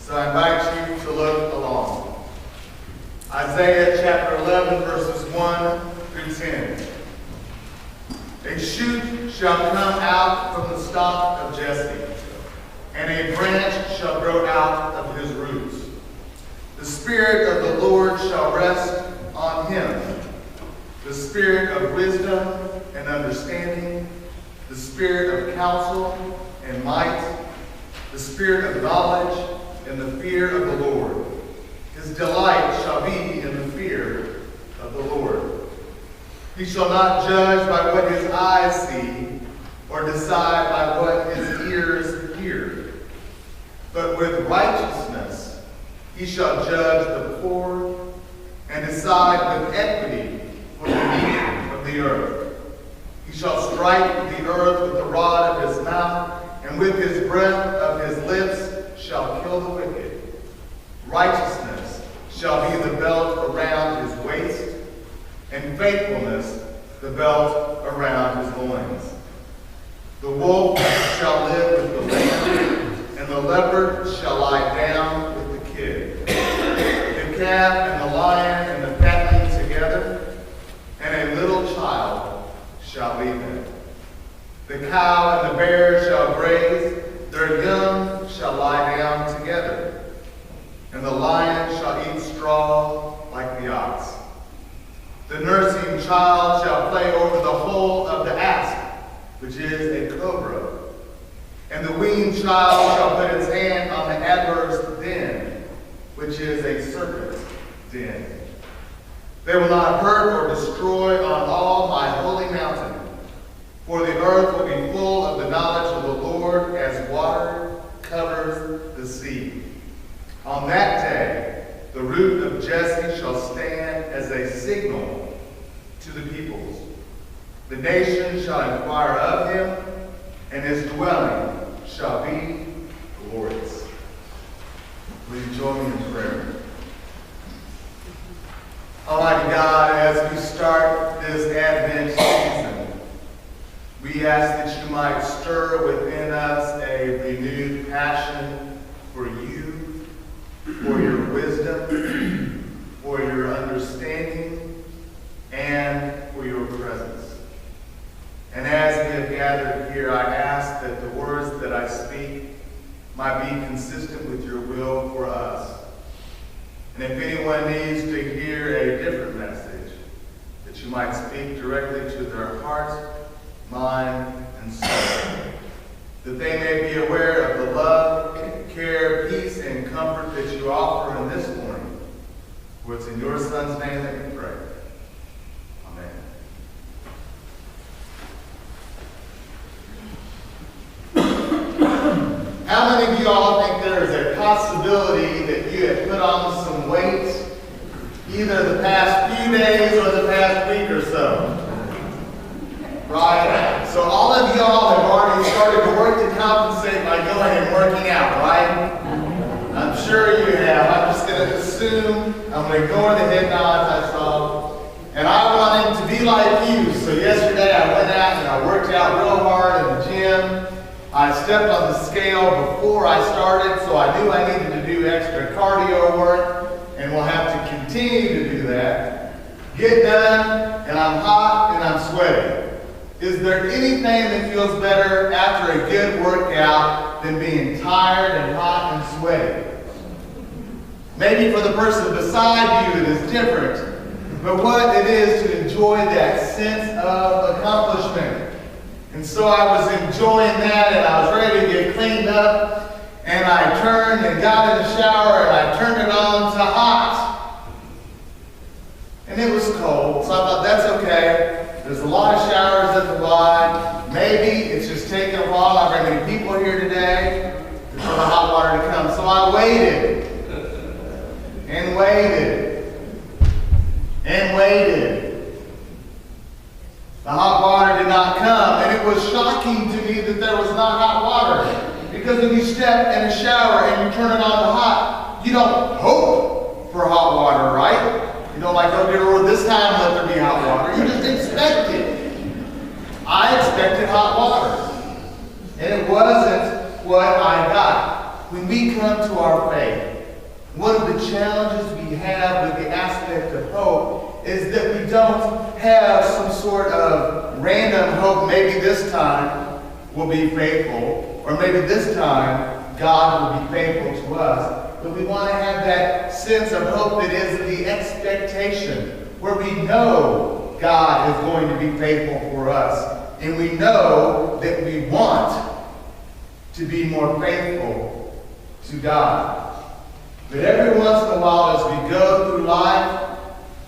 So I invite you to look along. Isaiah chapter 11, verses 1 through 10. A shoot shall come out from the stock of Jesse, and a branch shall grow out of his roots. The Spirit of the Lord shall rest on him, the Spirit of wisdom and understanding, the Spirit of counsel and might, the Spirit of knowledge and the fear of the Lord. His delight shall be in the fear of the Lord. He shall not judge by what his eyes see, or decide by what his ears hear. But with righteousness he shall judge the poor, and decide with equity for the meek of the earth. He shall strike the earth with the rod of his mouth, and with his breath of his lips shall kill the wicked. Righteousness shall be the belt around his waist, and faithfulness the belt around his loins. The wolf shall live with the lamb, and the leopard shall lie down with the kid. The calf and the lion and the fatling together, and a little child shall lead them. The cow and the bear shall graze, their young shall lie down together, and the lion shall eat straw like the ox. The nursing child shall play over the hole of the asp, which is a cobra, and the weaned child shall put his hand on the adder's den, which is a serpent's den. They will not hurt or destroy on all my holy mountain, for the earth will be full of the knowledge of the Lord as water covers the sea. On that day, the root of Jesse shall stand as a signal to the peoples. The nations shall inquire of him, and his dwelling shall be glorious. Will you join me in prayer? Almighty God, as we start this Advent season, we ask that you might stir within us a renewed passion for you, for your wisdom, for your understanding, and for your presence. And as we have gathered here, I ask that the words that I speak might be consistent with your will for us. And if anyone needs to hear a different message, that you might speak directly to their heart, mind, and soul, that they may be aware of the love, care, peace, and comfort that you offer in this morning. For it's in your Son's name that we pray. Amen. How many of you all think there is a possibility that you have put on some weight either the past few days or the past week or so? Right? So all of y'all have already started to work to compensate by going and working out, right? I'm sure you have. I'm just going to assume, I'm going to ignore the head nods I saw. And I wanted to be like you. So yesterday I went out and I worked out real hard in the gym. I stepped on the scale before I started, so I knew I needed to do extra cardio work, and we'll have to continue to do that. Get done, and I'm hot and I'm sweaty. Is there anything that feels better after a good workout than being tired and hot and sweaty? Maybe for the person beside you it is different, but what it is to enjoy that sense of accomplishment. And so I was enjoying that, and I was ready to get cleaned up, and I turned and got in the shower, and I turned it on to hot. And it was cold, so I thought, that's okay. There's a lot of showers at the Y. Maybe it's just taking a while. Not very many people here today for the hot water to come. So I waited, and waited, and waited. The hot water did not come, and it was shocking to me that there was not hot water. Because when you step in a shower and you turn it on to hot, you don't hope for hot water, right? You don't like, oh dear Lord, this time let there be hot water. You just expect it. I expected hot water. And it wasn't what I got. When we come to our faith, one of the challenges we have with the aspect of hope is that we don't have some sort of random hope. Maybe this time we'll be faithful, or maybe this time God will be faithful to us. But we want to have that sense of hope that is the expectation, where we know God is going to be faithful for us, and we know that we want to be more faithful to God. But every once in a while, as we go through life,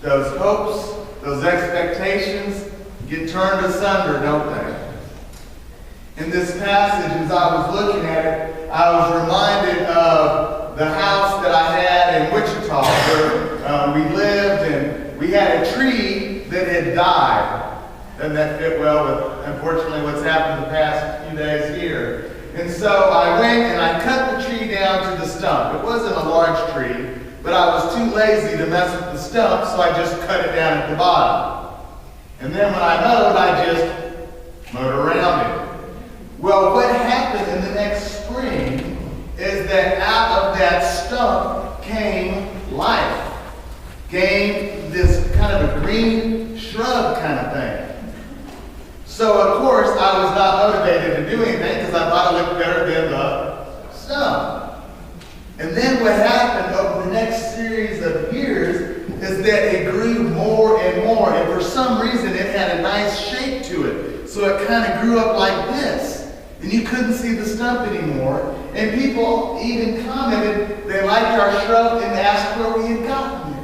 those hopes, those expectations get turned asunder, don't they? In this passage, as I was looking at it, I was reminded of the house that I had in Wichita, where we lived, and we had a tree that had died. Doesn't that fit well with, unfortunately, what's happened the past few days here? And so I went and I cut the tree down to the stump. It wasn't a large tree, but I was too lazy to mess with the stump, so I just cut it down at the bottom. And then when I mowed, I just mowed around it. Well, what happened in the next spring is that out of that stump came life. Came this kind of a green shrub kind of thing. So, of course, I was not motivated to do anything because I thought it looked better than the stump. And then what happened over the next series of years is that it grew more and more, and for some reason it had a nice shape to it. So it kind of grew up like this. And you couldn't see the stump anymore. And people even commented they liked our shrub and asked where we had gotten it.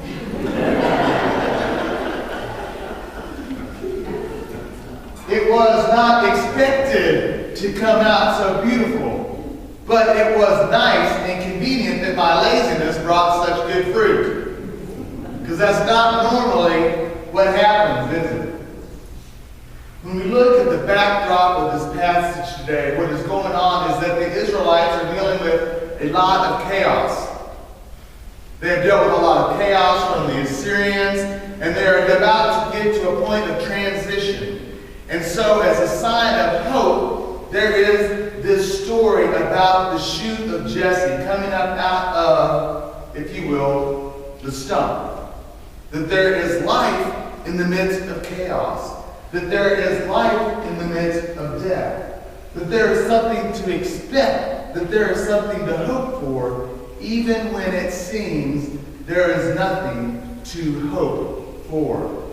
It was not expected to come out so beautiful, but it was nice and convenient that my laziness brought such good fruit. Because that's not normally what happens, is it? When we look at the backdrop of this passage today, what is going on is that the Israelites are dealing with a lot of chaos. They have dealt with a lot of chaos from the Assyrians, and they're about to get to a point of transition. And so, as a sign of hope, there is this story about the shoot of Jesse coming up out of, if you will, the stump. That there is life in the midst of chaos. That there is life in the midst of death. That there is something to expect. That there is something to hope for, even when it seems there is nothing to hope for.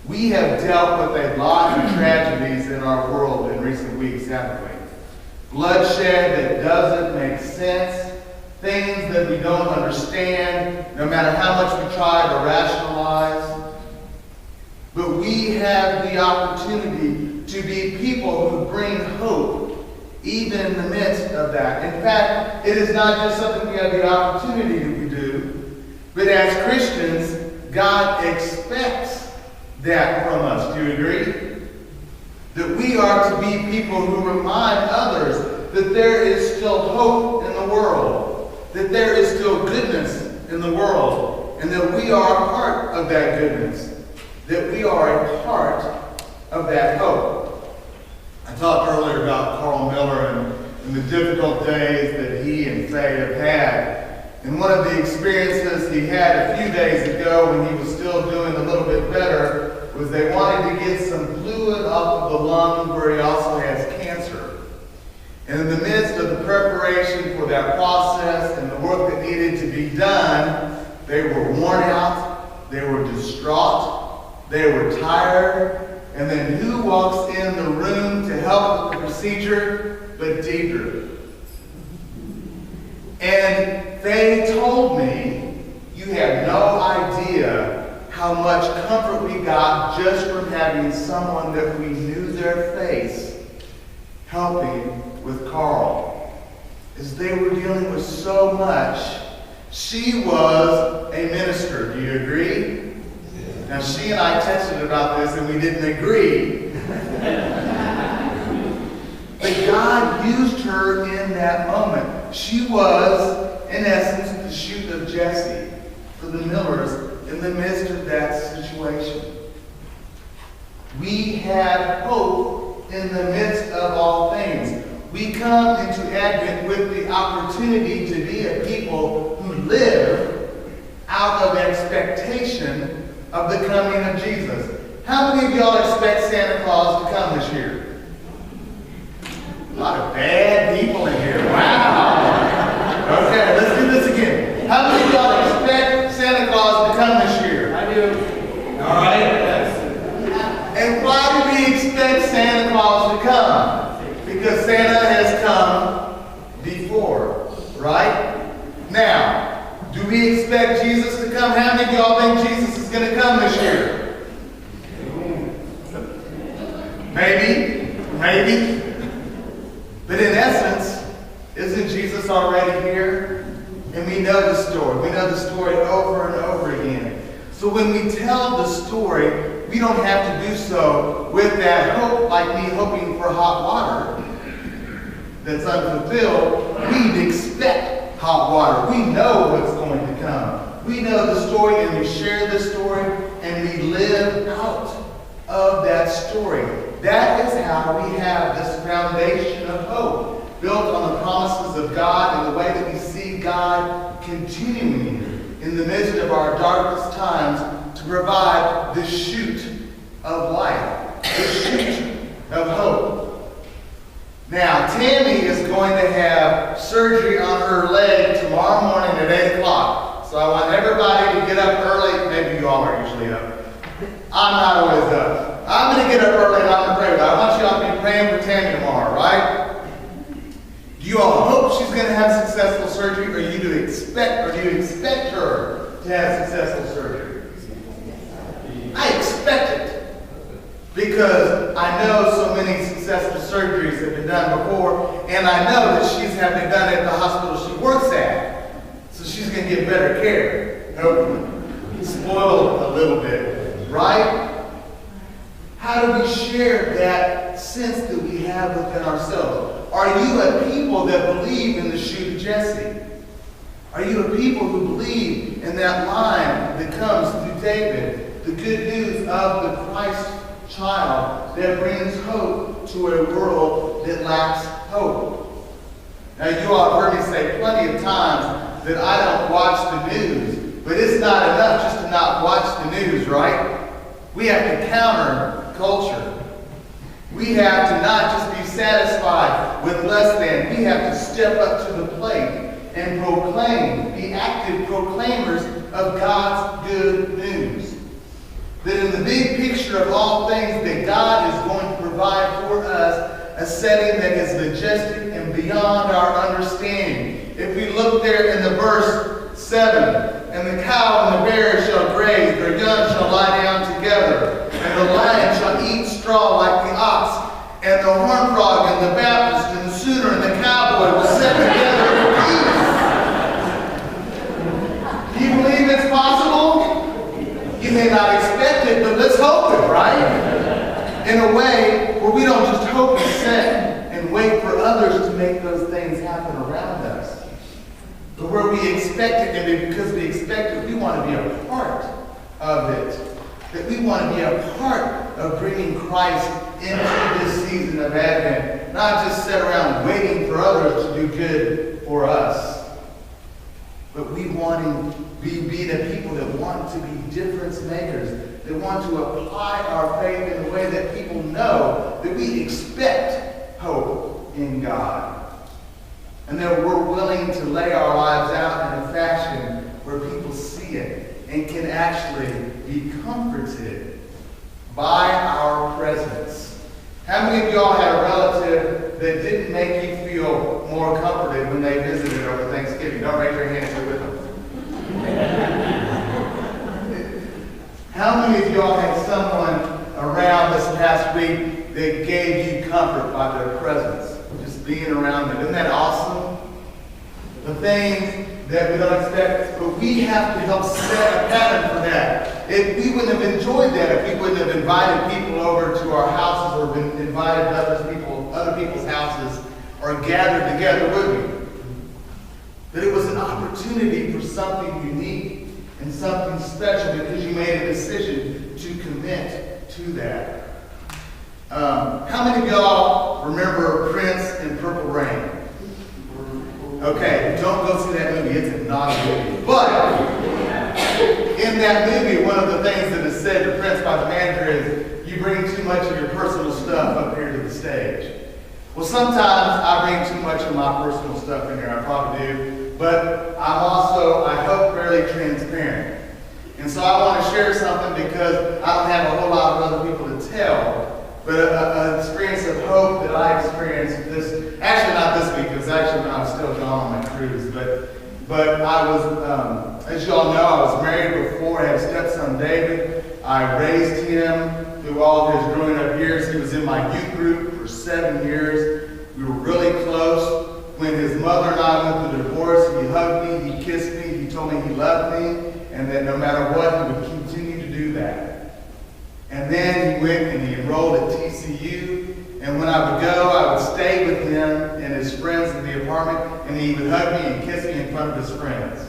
We have dealt with a lot of tragedies in our world in recent weeks, haven't we? Bloodshed that doesn't make sense, things that we don't understand, no matter how much we try to rationalize. But we have the opportunity to be people who bring hope, even in the midst of that. In fact, it is not just something we have the opportunity to do, but as Christians, God expects that from us. Do you agree? That we are to be people who remind others that there is still hope in the world, that there is still goodness in the world, and that we are a part of that goodness, that we are a part of that hope. I talked earlier about Carl Miller and the difficult days that he and Faye have had. And one of the experiences he had a few days ago when he was still doing a little bit better was they wanted to get some fluid off of the lung where he also has cancer. And in the midst of the preparation for that process and the work that needed to be done, they were worn out, they were distraught, they were tired, and then who walks in the room to help with the procedure but Deidre? And they told me, you have no idea how much comfort we got just from having someone that we knew their face helping with Carl. As they were dealing with so much, she was a minister. Do you agree? Now, she and I texted about this and we didn't agree. But God used her in that moment. She was, in essence, the shoot of Jesse for the Millers in the midst of that situation. We have hope in the midst of all things. We come into Advent with the opportunity to be live out of expectation of the coming of Jesus. How many of y'all expect Santa Claus to come this year? A lot of bad people in here. Wow. Okay, let's do this again. How many of y'all expect Santa Claus to come this year? I do. All right. Yes. And why do we expect Santa Claus to come? Because Santa has come before, right? Now, do we expect Jesus to come? How many of y'all think Jesus is going to come this year? Maybe. But in essence, isn't Jesus already here? And we know the story. We know the story over and over again. So when we tell the story, we don't have to do so with that hope, like me hoping for hot water that's unfulfilled. We expect hot water. We know what's going to come. We know the story, and we share the story, and we live out of that story. That is how we have this foundation of hope, built on the promises of God and the way that we see God continuing in the midst of our darkest times to provide the shoot of life, the shoot of hope. Now, Tammy is going to have surgery on her leg tomorrow morning at 8 o'clock. So I want everybody to get up early. Maybe you all are usually up. I'm not always up. I'm going to get up early and I'm going to pray with her. I want you all to be praying for Tammy tomorrow, right? Do you all hope she's going to have successful surgery, or do you expect her to have successful surgery? I expect it, because I know so many successful surgeries have been done before, and I know that she's having it done at the hospital she works at, so she's going to get better care. Hopefully. Spoiled a little bit, right? How do we share that sense that we have within ourselves? Are you a people that believe in the shoot of Jesse? Are you a people who believe in that line that comes through David, the good news of the Christ child that brings hope to a world that lacks hope? Now, you all have heard me say plenty of times that I don't watch the news, but it's not enough just to not watch the news, right? We have to counter culture. We have to not just be satisfied with less than. We have to step up to the plate and proclaim, be active proclaimers of God's good news. That in the big picture of all things, that God is going to provide for us a setting that is majestic and beyond our understanding. If we look there in the verse 7, and the cow and the bear shall graze, their young shall lie down together, and the lion shall eat straw like the ox, and the horned frog and the Baptist and the sooner and the cowboy will sit together in peace. Do you believe it's possible? You may not expect it, but let's hope it, right? In a way where we don't just hope and sit and wait for others to make those things happen around us. But where we expect it, and because we expect it, we want to be a part of it. That we want to be a part of bringing Christ into this season of Advent. Not just sit around waiting for others to do good for us. But we want to be the people that want to be difference makers. That want to apply our faith in a way that people know that we expect hope in God. And that we're willing to lay our lives out in a fashion where people see it and can actually be comforted by our presence. How many of y'all had a relative that didn't make you feel more comforted when they visited over Thanksgiving? Don't raise your hand if you're with them. How many of y'all had someone around this past week that gave you comfort by their presence? Just being around them. Isn't that awesome? The things that we don't expect, but we have to help set a pattern for that. If we wouldn't have enjoyed that, if we wouldn't have invited people over to our houses or been invited to other people's houses or gathered together, would we? That it was an opportunity for something unique and something special because you made a decision to commit to that. How many of y'all remember Prince and Purple Rain? Okay, don't go see that movie. It's not a movie. But in that movie, one of the things that is said to Prince by the manager is, you bring too much of your personal stuff up here to the stage. Well, sometimes I bring too much of my personal stuff in here. I probably do. But I'm also, I hope, fairly transparent. And so I want to share something because I don't have a whole lot of other people to tell. But an experience of hope that I experienced this, actually not this week, it was actually when I was still gone on my cruise. But I was, as you all know, I was married before, I had a stepson David. I raised him through all of his growing up years. He was in my youth group for 7 years. We were really close. When his mother and I went through the divorce, he hugged me, he kissed me, he told me he loved me, and that no matter what, he would continue to do that. And then he went and he enrolled at TCU, and when I would go, I would stay with him and his friends in the apartment, and he would hug me and kiss me in front of his friends.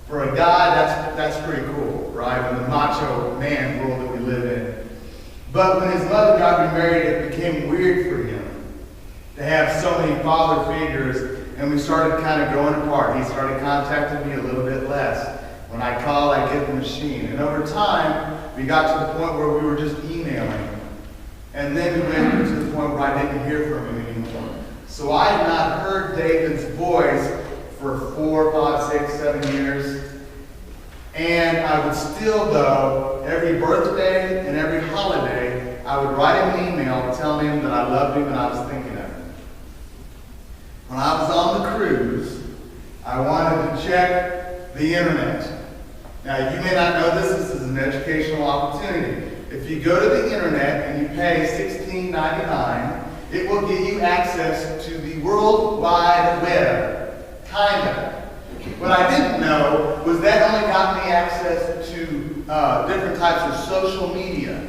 For a guy, that's pretty cool, right? In the macho man world that we live in. But when his mother got remarried, it became weird for him to have so many father figures, and we started kind of growing apart. He started contacting me a little bit less. When I call, I get the machine. And over time, we got to the point where we were just emailing. And then we went to the point where I didn't hear from him anymore. So I had not heard David's voice for 4, 5, 6, 7 years. And I would still, though, every birthday and every holiday, I would write him an email telling him that I loved him and I was thinking of him. When I was on the cruise, I wanted to check the internet. Now, you may not know this is an educational opportunity. If you go to the internet and you pay $16.99, it will give you access to the World Wide Web, kind of. What I didn't know was that only got me access to different types of social media.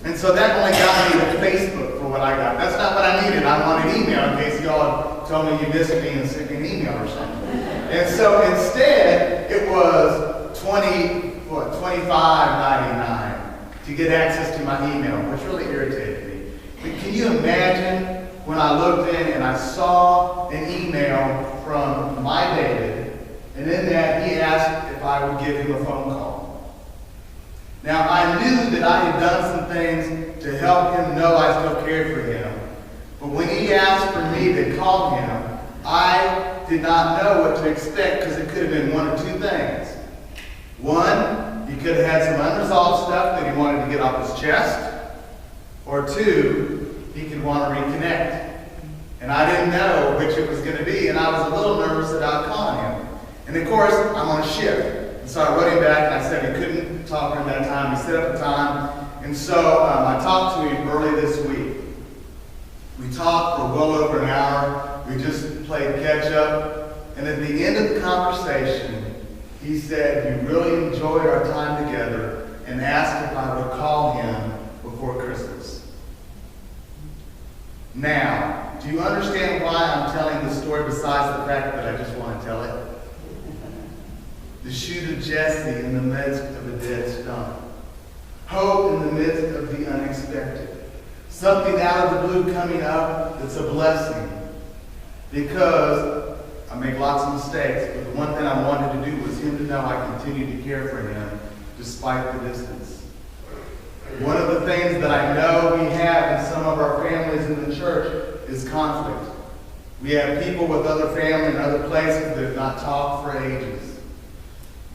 And so that only got me to Facebook for what I got. That's not what I needed. I wanted email in case y'all told me you missed me and sent me an email or something. And so instead, it was $25.99 to get access to my email, which really irritated me. But can you imagine when I looked in and I saw an email from my David, and in that he asked if I would give him a phone call. Now, I knew that I had done some things to help him know I still cared for him. But when he asked for me to call him, I did not know what to expect because it could have been one of two things. One, he could have had some unresolved stuff that he wanted to get off his chest. Or two, he could want to reconnect. And I didn't know which it was going to be, and I was a little nervous about calling him. And of course, I'm on a ship. And so I wrote him back and I said he couldn't talk during that time. He set up a time. And so I talked to him early this week. We talked for well over an hour. We just played catch up. And at the end of the conversation, he said he really enjoyed our time together and asked if I would call him before Christmas. Now, do you understand why I'm telling this story besides the fact that I just want to tell it? The shoot of Jesse in the midst of a dead stump. Hope in the midst of the unexpected. Something out of the blue coming up that's a blessing. Because I make lots of mistakes, but the one thing I wanted to do was him to know I continued to care for him despite the distance. One of the things that I know we have in some of our families in the church is conflict. We have people with other family in other places that have not talked for ages.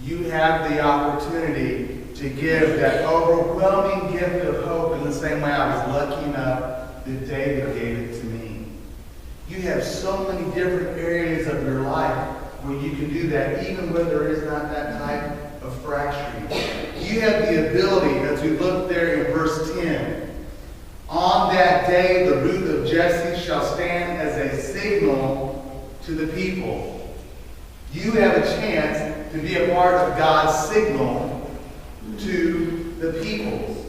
You have the opportunity to give that overwhelming gift of hope in the same way I was lucky enough that David gave it to me. You have so many different areas of your life where you can do that, even when there is not that type of fracturing. You have the ability, as we look there in verse 10, on that day the root of Jesse shall stand as a signal to the people. You have a chance to be a part of God's signal to the peoples.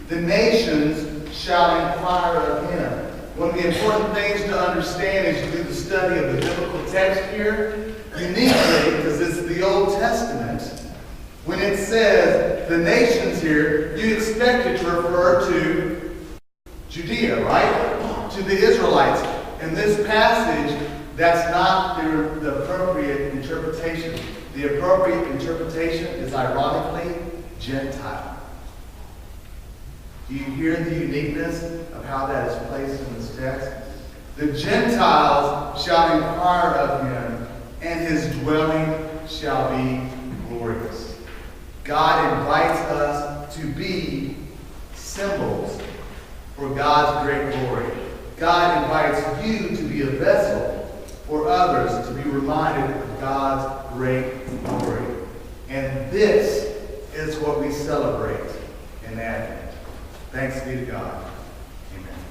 The nations shall inquire of him. One of the important things to understand as you do the study of the biblical text here, uniquely, because it's the Old Testament, when it says the nations here, you expect it to refer to Judea, right? To the Israelites. In this passage, that's not the appropriate interpretation. The appropriate interpretation is ironically Gentile. Do you hear the uniqueness of how that is placed in this text? The Gentiles shall inquire of him, and his dwelling shall be glorious. God invites us to be symbols for God's great glory. God invites you to be a vessel for others to be reminded of God's great glory. And this is what we celebrate in Advent. Thanks be to God. Amen.